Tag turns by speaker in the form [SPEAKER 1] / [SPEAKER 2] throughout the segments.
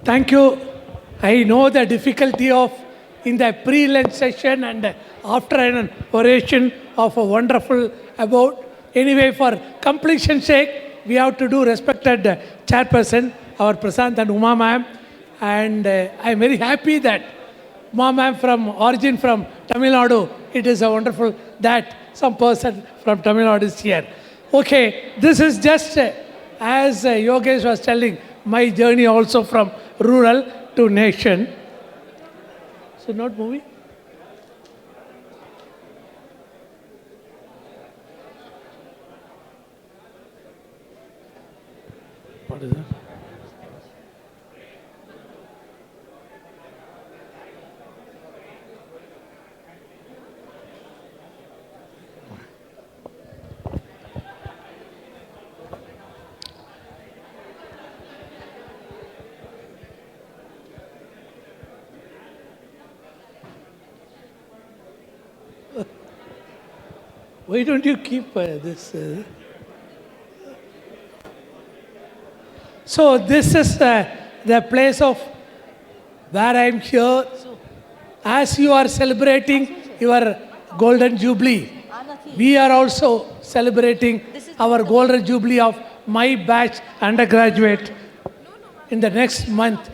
[SPEAKER 1] Thank you. I know the difficulty of in the pre-lunch session and after an oration of a wonderful about. Anyway, for completion's sake, we have to do respected chairperson, our Prasant and Uma ma'am. And I am very happy that Uma ma'am from origin from Tamil Nadu. It is a wonderful that some person from Tamil Nadu is here. Okay, this is just as Yogesh was telling, my journey also from rural to nation. So not moving? What is that? Why don't you keep this? So this is the place of where I am here. As you are celebrating your golden jubilee, we are also celebrating our golden jubilee of my batch undergraduate in the next month.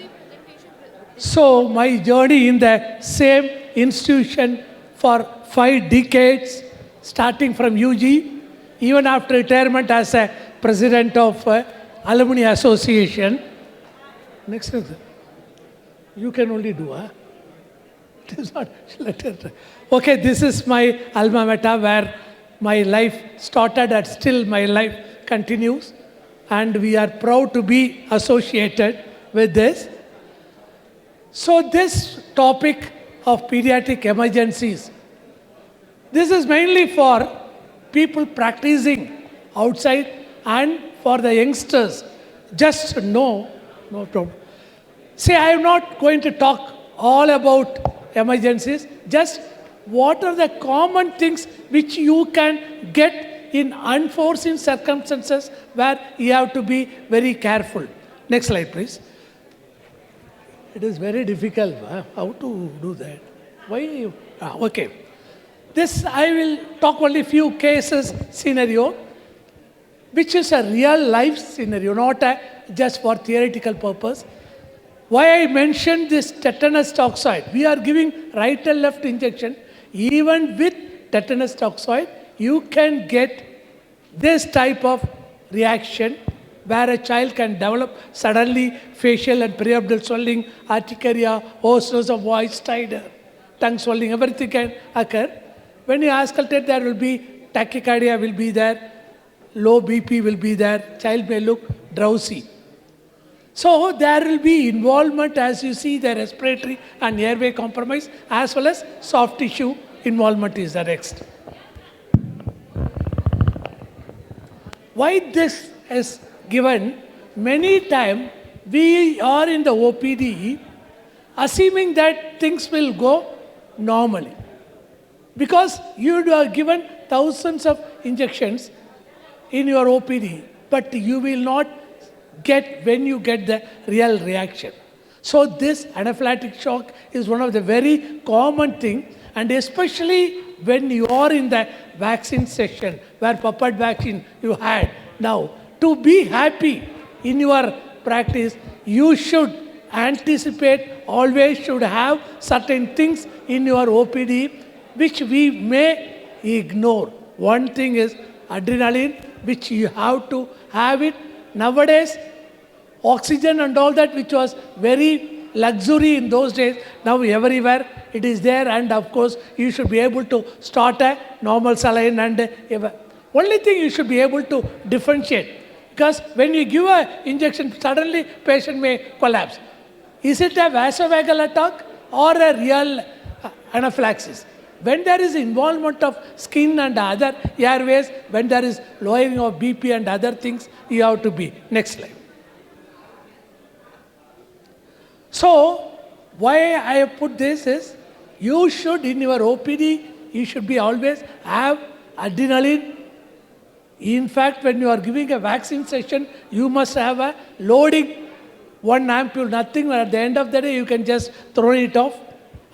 [SPEAKER 1] So my journey in the same institution for 5 decades, starting from UG, even after retirement as a president of Alumni Association. Next, you can only do, huh? It is not letter. Okay, this is my alma mater where my life started and still my life continues. And we are proud to be associated with this. So this topic of pediatric emergencies, this is mainly for people practicing outside and for the youngsters. Just know, no problem. See, I am not going to talk all about emergencies, just what are the common things which you can get in unforeseen circumstances where you have to be very careful. Next slide, please. It is very difficult, how to do that. Why? Okay. This, I will talk only few cases scenario, which is a real life scenario, not just for theoretical purpose. Why I mentioned this tetanus toxoid? We are giving right and left injection. Even with tetanus toxoid, you can get this type of reaction where a child can develop suddenly facial and periorbital swelling, urticaria, hoarseness of voice, tongue swelling, everything can occur. When you auscultate, there will be tachycardia will be there, low BP will be there, child may look drowsy. So there will be involvement as you see the respiratory and airway compromise as well as soft tissue involvement is the next. Why this is given? Many times we are in the OPD assuming that things will go normally. Because you are given thousands of injections in your OPD, but you will not get when you get the real reaction. So this anaphylactic shock is one of the very common things, and especially when you are in the vaccine session, where puppet vaccine you had. Now, to be happy in your practice, you should anticipate, always should have certain things in your OPD which we may ignore. One thing is adrenaline, which you have to have it. Nowadays, oxygen and all that, which was very luxury in those days, now everywhere it is there, and of course, you should be able to start a normal saline and only thing you should be able to differentiate. Because when you give an injection, suddenly patient may collapse. Is it a vasovagal attack or a real anaphylaxis? When there is involvement of skin and other airways, when there is lowering of BP and other things, you have to be. Next slide. So, why I have put this is, you should in your OPD, you should be always have adrenaline. In fact, when you are giving a vaccine session, you must have a loading one ampule, nothing. At the end of the day, you can just throw it off.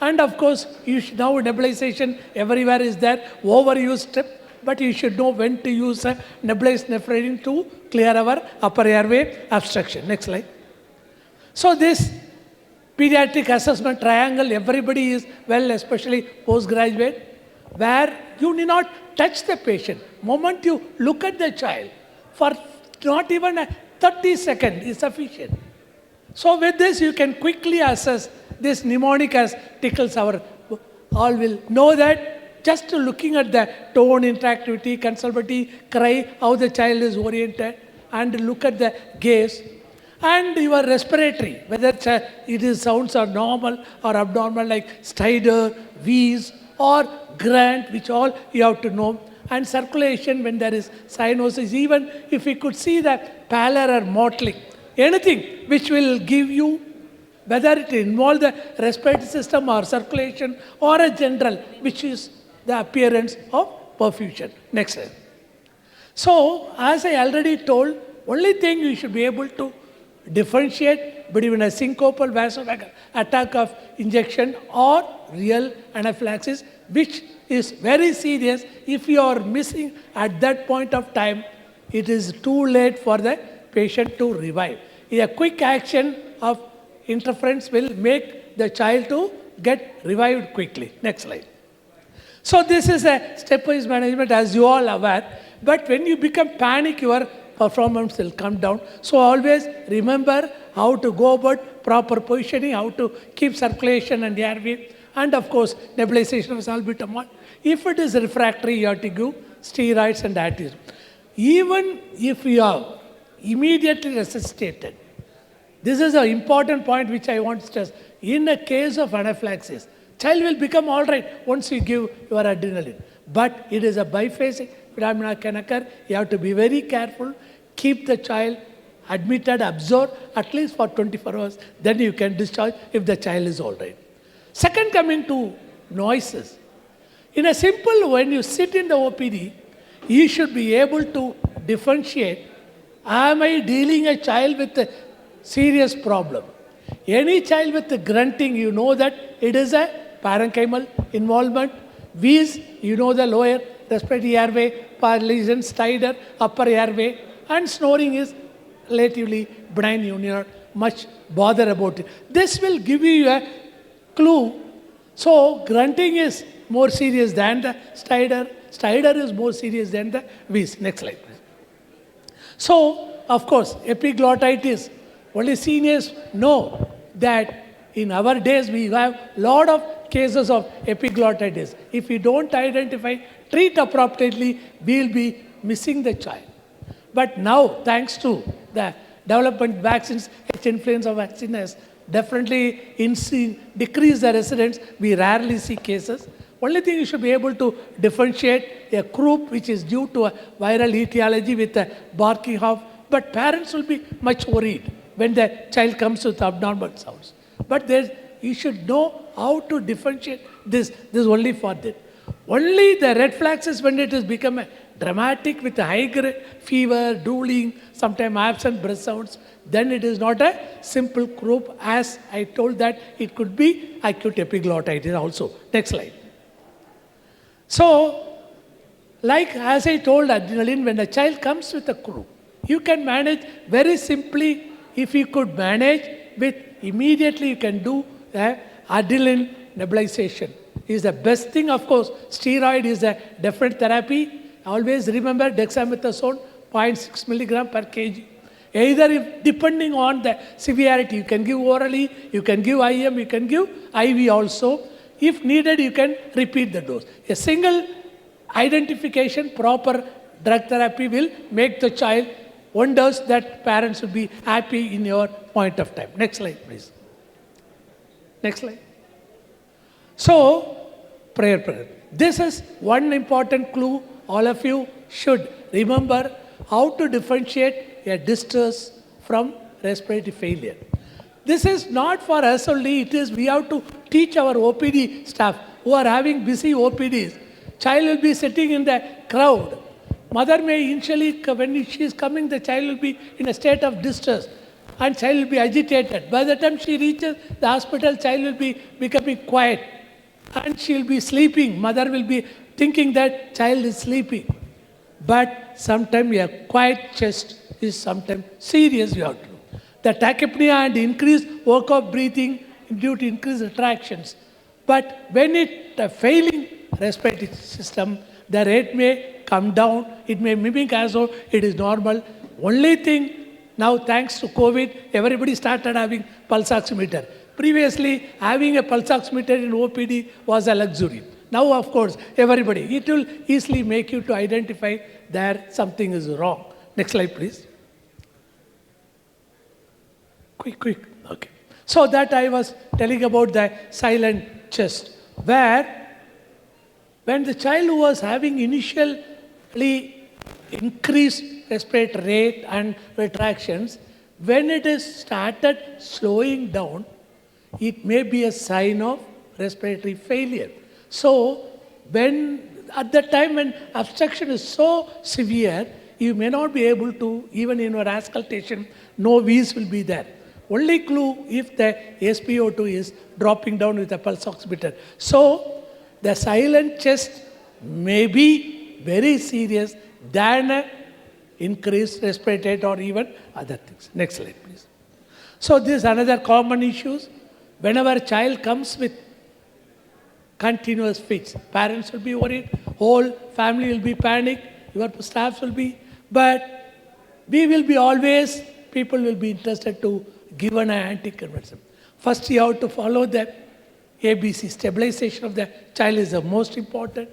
[SPEAKER 1] And of course, you should now nebulization everywhere is there, overused tip, but you should know when to use a nebulized nephritin to clear our upper airway obstruction. Next slide. So this pediatric assessment triangle, everybody is well, especially postgraduate, where you need not touch the patient. Moment you look at the child, for not even a 30 seconds is sufficient. So with this, you can quickly assess this mnemonic as tickles our, all will know that just looking at the tone, interactivity, consultative, cry, how the child is oriented, and look at the gaze, and your respiratory, whether it is sounds are normal or abnormal, like stridor, wheeze, or grunt, which all you have to know, and circulation when there is cyanosis, even if you could see the pallor or mottling, anything which will give you, whether it involves the respiratory system or circulation or a general, which is the appearance of perfusion. Next slide. So, as I already told, only thing you should be able to differentiate between a syncopal vasovagal attack of injection or real anaphylaxis, which is very serious. If you are missing at that point of time, it is too late for the patient to revive. A quick action of interference will make the child to get revived quickly. Next slide. So this is a stepwise management, as you all aware. But when you become panic, your performance will come down. So always remember how to go about proper positioning, how to keep circulation and airway, and of course nebulization of salbutamol. If it is refractory, you have to give steroids and antihistamines. Even if you are immediately resuscitated, this is an important point which I want to stress. In a case of anaphylaxis, child will become all right once you give your adrenaline. But it is a biphasic phenomena can occur. You have to be very careful. Keep the child admitted, absorbed at least for 24 hours. Then you can discharge if the child is all right. Second, coming to noises. In a simple, when you sit in the OPD, you should be able to differentiate, am I dealing a child with a serious problem? Any child with the grunting, you know that it is a parenchymal involvement. Wheeze, you know the lower respiratory airway, lesion, stridor, upper airway, and snoring is relatively benign. You need not much bother about it. This will give you a clue. So grunting is more serious than the stridor. Stridor is more serious than the wheeze. Next slide, please. So, of course, epiglottitis. Only seniors know that in our days we have a lot of cases of epiglottitis. If we don't identify, treat appropriately, we will be missing the child. But now, thanks to the development vaccines, influenza vaccine has definitely decreased the residence. We rarely see cases. Only thing you should be able to differentiate a croup which is due to a viral etiology with a barking cough. But parents will be much worried when the child comes with abnormal sounds. But you should know how to differentiate this. This is only for that. Only the red flags is when it has become a dramatic with a high grade fever, drooling, sometimes absent breath sounds. Then it is not a simple croup. As I told that it could be acute epiglottitis also. Next slide. So, like as I told adrenaline, when a child comes with a croup, you can manage very simply. If you could manage with immediately, you can do adrenaline nebulization. Is the best thing, of course. Steroid is a different therapy. Always remember dexamethasone, 0.6 milligram per kg. Either if depending on the severity, you can give orally, you can give IM, you can give IV also. If needed, you can repeat the dose. A single identification, proper drug therapy will make the child wonders that parents will be happy in your point of time. Next slide, please. Next slide. So, prayer. This is one important clue. All of you should remember how to differentiate a distress from respiratory failure. This is not for us only, it is we have to teach our OPD staff who are having busy OPDs. Child will be sitting in the crowd. Mother may initially, when she is coming, the child will be in a state of distress. and child will be agitated. By the time she reaches the hospital, child will be becoming quiet and she will be sleeping. Mother will be thinking that child is sleeping. But sometimes a quiet chest is sometimes serious you have to do. The tachypnea and increased work of breathing due to increased retractions. But when it failing respiratory system, the rate may come down. It may mimic as though it is normal. Only thing now, thanks to COVID, everybody started having pulse oximeter. Previously, having a pulse oximeter in OPD was a luxury. Now, of course, everybody, it will easily make you to identify that something is wrong. Next slide, please. Quick. Okay. So that I was telling about the silent chest, where when the child was having initially increased respiratory rate and retractions, when it is started slowing down, it may be a sign of respiratory failure. So, when at the time when obstruction is so severe, you may not be able to, even in your auscultation, no wheeze will be there. Only clue if the SpO2 is dropping down with a pulse oximeter. So, the silent chest may be very serious than increased respiratory rate or even other things. Next slide, please. So, this is another common issues. Whenever a child comes with continuous fits, parents will be worried, whole family will be panicked, your staffs will be, but we will be always, people will be interested to give an anticonvulsant. First, you have to follow the ABC, stabilization of the child is the most important.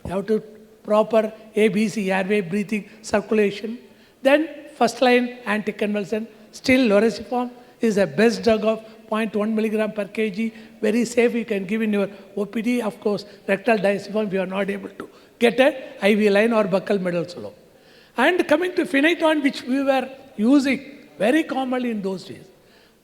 [SPEAKER 1] You have to proper ABC, airway, breathing, circulation. Then first line anticonvulsant, still loriciform is the best drug of 0.1 milligram per kg, very safe, you can give in your OPD. Of course, rectal diacephone, we are not able to get an IV line or buccal midazolam. And coming to phenytoin, which we were using very commonly in those days.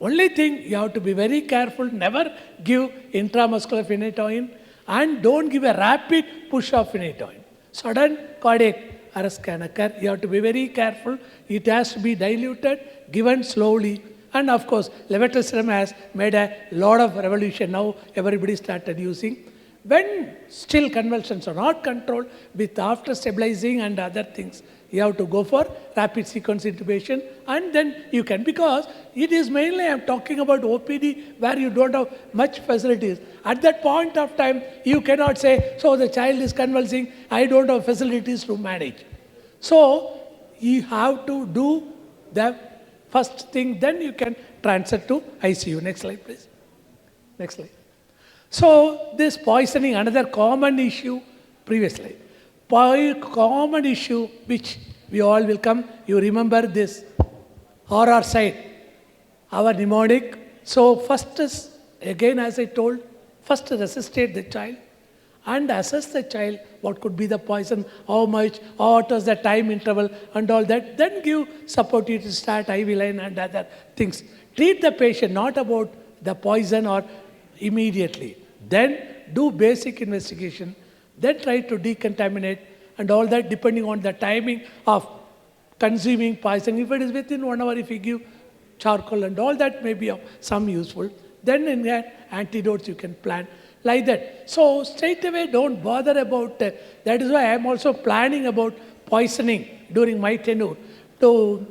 [SPEAKER 1] Only thing, you have to be very careful, never give intramuscular phenytoin and don't give a rapid push of phenytoin. Sudden cardiac arrest can occur. You have to be very careful. It has to be diluted, given slowly. And of course, levetiracetam has made a lot of revolution. Now everybody started using. When still convulsions are not controlled, with after stabilizing and other things, you have to go for rapid sequence intubation, and then you can, because it is mainly, I'm talking about OPD, where you don't have much facilities. At that point of time, you cannot say, so the child is convulsing, I don't have facilities to manage. So, you have to do the first thing, then you can transfer to ICU. Next slide, please. Next slide. So, this poisoning, another common issue, previous slide. Common issue which we all will come, you remember this horror side, our mnemonic. So, first is, again as I told, first resuscitate the child and assess the child, what could be the poison, how much, what was the time interval and all that. Then give supportive to start IV line and other things. Treat the patient, not about the poison or immediately. Then do basic investigation. Then try to decontaminate and all that depending on the timing of consuming poison. If it is within 1 hour, if you give charcoal and all that may be of some useful. Then in that antidotes you can plan like that. So straight away don't bother about that. That is why I am also planning about poisoning during my tenure, to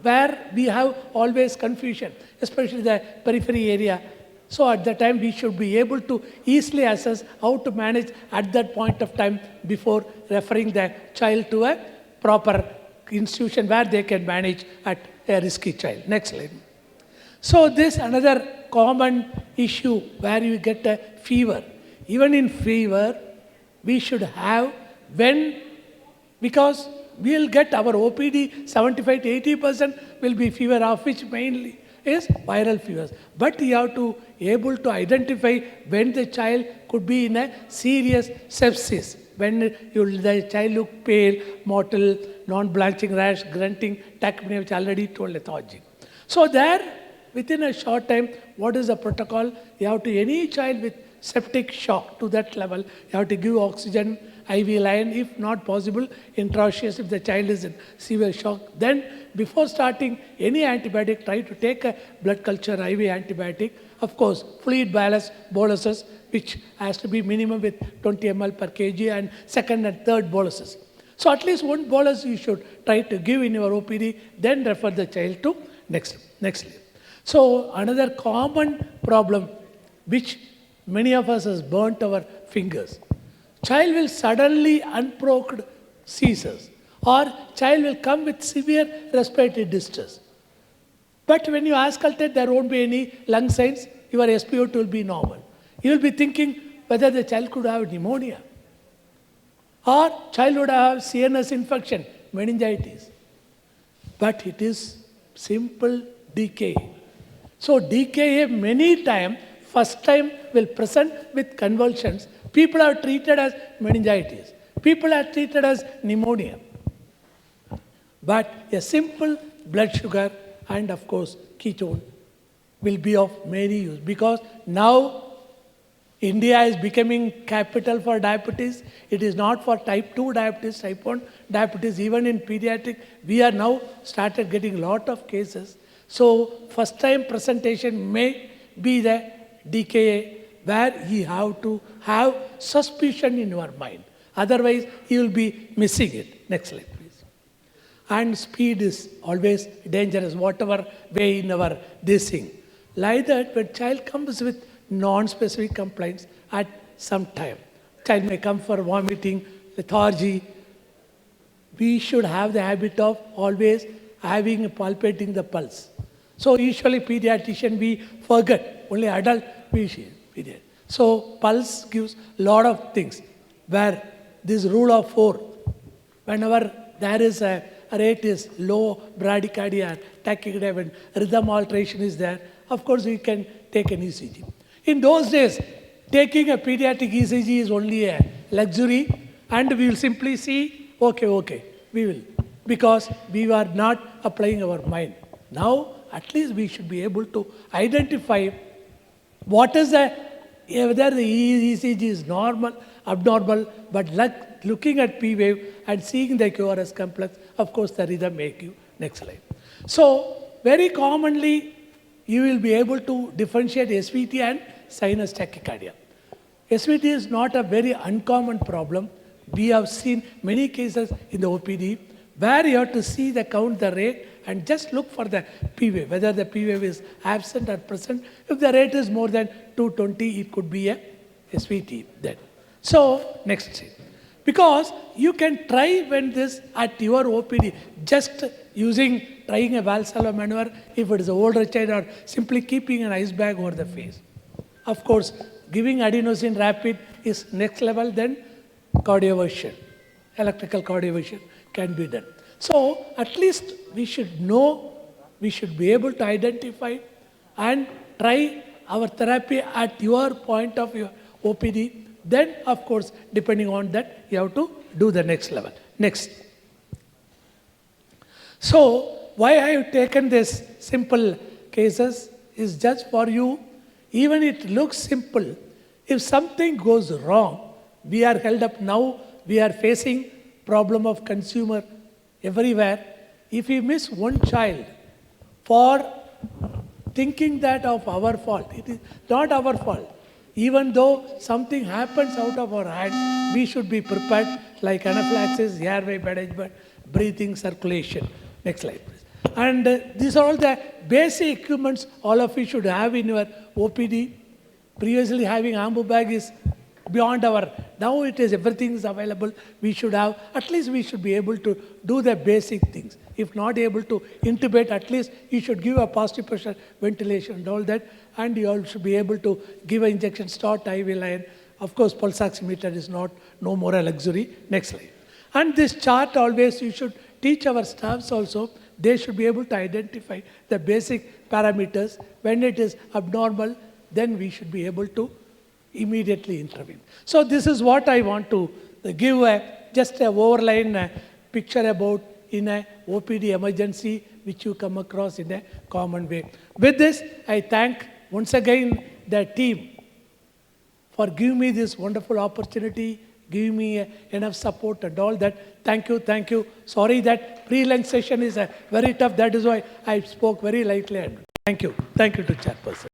[SPEAKER 1] where we have always confusion, especially the periphery area. So at that time, we should be able to easily assess how to manage at that point of time before referring the child to a proper institution where they can manage at a risky child. Next slide. So this another common issue where you get a fever. Even in fever, we should have because we will get our OPD 75 to 80% will be fever, of which mainly is viral fevers. But you have to able to identify when the child could be in a serious sepsis. When the child look pale, mottle, non-blanching rash, grunting, tachypnea, which I already told lethargy. So there, within a short time, what is the protocol? You have to, any child with septic shock to that level, you have to give oxygen IV line, if not possible, intraosseous if the child is in severe shock. Then, before starting any antibiotic, try to take a blood culture IV antibiotic. Of course, fluid boluses, which has to be minimum with 20 ml per kg, and second and third boluses. So at least one bolus you should try to give in your OPD, then refer the child to next. So another common problem which many of us has burnt our fingers. Child will suddenly unprovoked seizures, or child will come with severe respiratory distress. But when you auscultate, there won't be any lung signs, your SpO2 will be normal. You will be thinking whether the child could have pneumonia, or child would have CNS infection, meningitis. But it is simple DKA. So DKA many times, first time will present with convulsions. People are treated as meningitis. People are treated as pneumonia. But a simple blood sugar and of course ketone will be of many use, because now India is becoming capital for diabetes. It is not for type 2 diabetes, type 1 diabetes. Even in pediatric, we are now started getting a lot of cases. So first time presentation may be the DKA, where you have to have suspicion in your mind. Otherwise, you will be missing it. Next slide, please. And speed is always dangerous, whatever way in our this thing. Like that, when child comes with non-specific complaints at some time, child may come for vomiting, lethargy, we should have the habit of always palpating the pulse. So usually pediatrician, we forget, only adult we see pediatrician. So pulse gives lot of things, where this rule of 4, whenever there is a rate is low, bradycardia, tachycardia, when rhythm alteration is there, of course we can take an ECG. In those days, taking a pediatric ECG is only a luxury, and we will simply see, okay, we will, because we were not applying our mind. Now, at least we should be able to identify what is whether the ECG is normal, abnormal, but looking at P wave and seeing the QRS complex, of course the rhythm make you. Next slide. So, very commonly, you will be able to differentiate SVT and sinus tachycardia. SVT is not a very uncommon problem. We have seen many cases in the OPD where you have to see the count, the rate, and just look for the P wave, whether the P wave is absent or present. If the rate is more than 220, it could be a SVT then. So, next thing. Because you can try when this at your OPD, just trying a Valsalva maneuver if it is an older child, or simply keeping an ice bag over the face. Of course, giving adenosine rapid is next level, then cardioversion, electrical cardioversion can be done. So at least we should know, we should be able to identify and try our therapy at your point of your OPD. Then, of course, depending on that, you have to do the next level. Next. So, why I have taken this simple cases is just for you. Even it looks simple. If something goes wrong, we are held up now. We are facing problem of consumer everywhere. If we miss one child for thinking that of our fault, it is not our fault. Even though something happens out of our hand, we should be prepared, like anaphylaxis, airway management, breathing, circulation. Next slide, please. And these are all the basic equipments all of you should have in your OPD. Previously having ambu bag is beyond our, now it is, everything is available. We should have, at least we should be able to do the basic things. If not able to intubate, at least you should give a positive pressure ventilation and all that. And you all should be able to give an injection, start IV line. Of course, pulse oximeter is no more a luxury. Next slide. And this chart always you should teach our staffs also. They should be able to identify the basic parameters. When it is abnormal, then we should be able to immediately intervene. So this is what I want to give just a overline picture about in a OPD emergency which you come across in a common way. With this, I thank once again the team for giving me this wonderful opportunity, giving me enough support and all that. Thank you, thank you. Sorry that pre-lunch session is very tough. That is why I spoke very lightly. And thank you to Chairperson.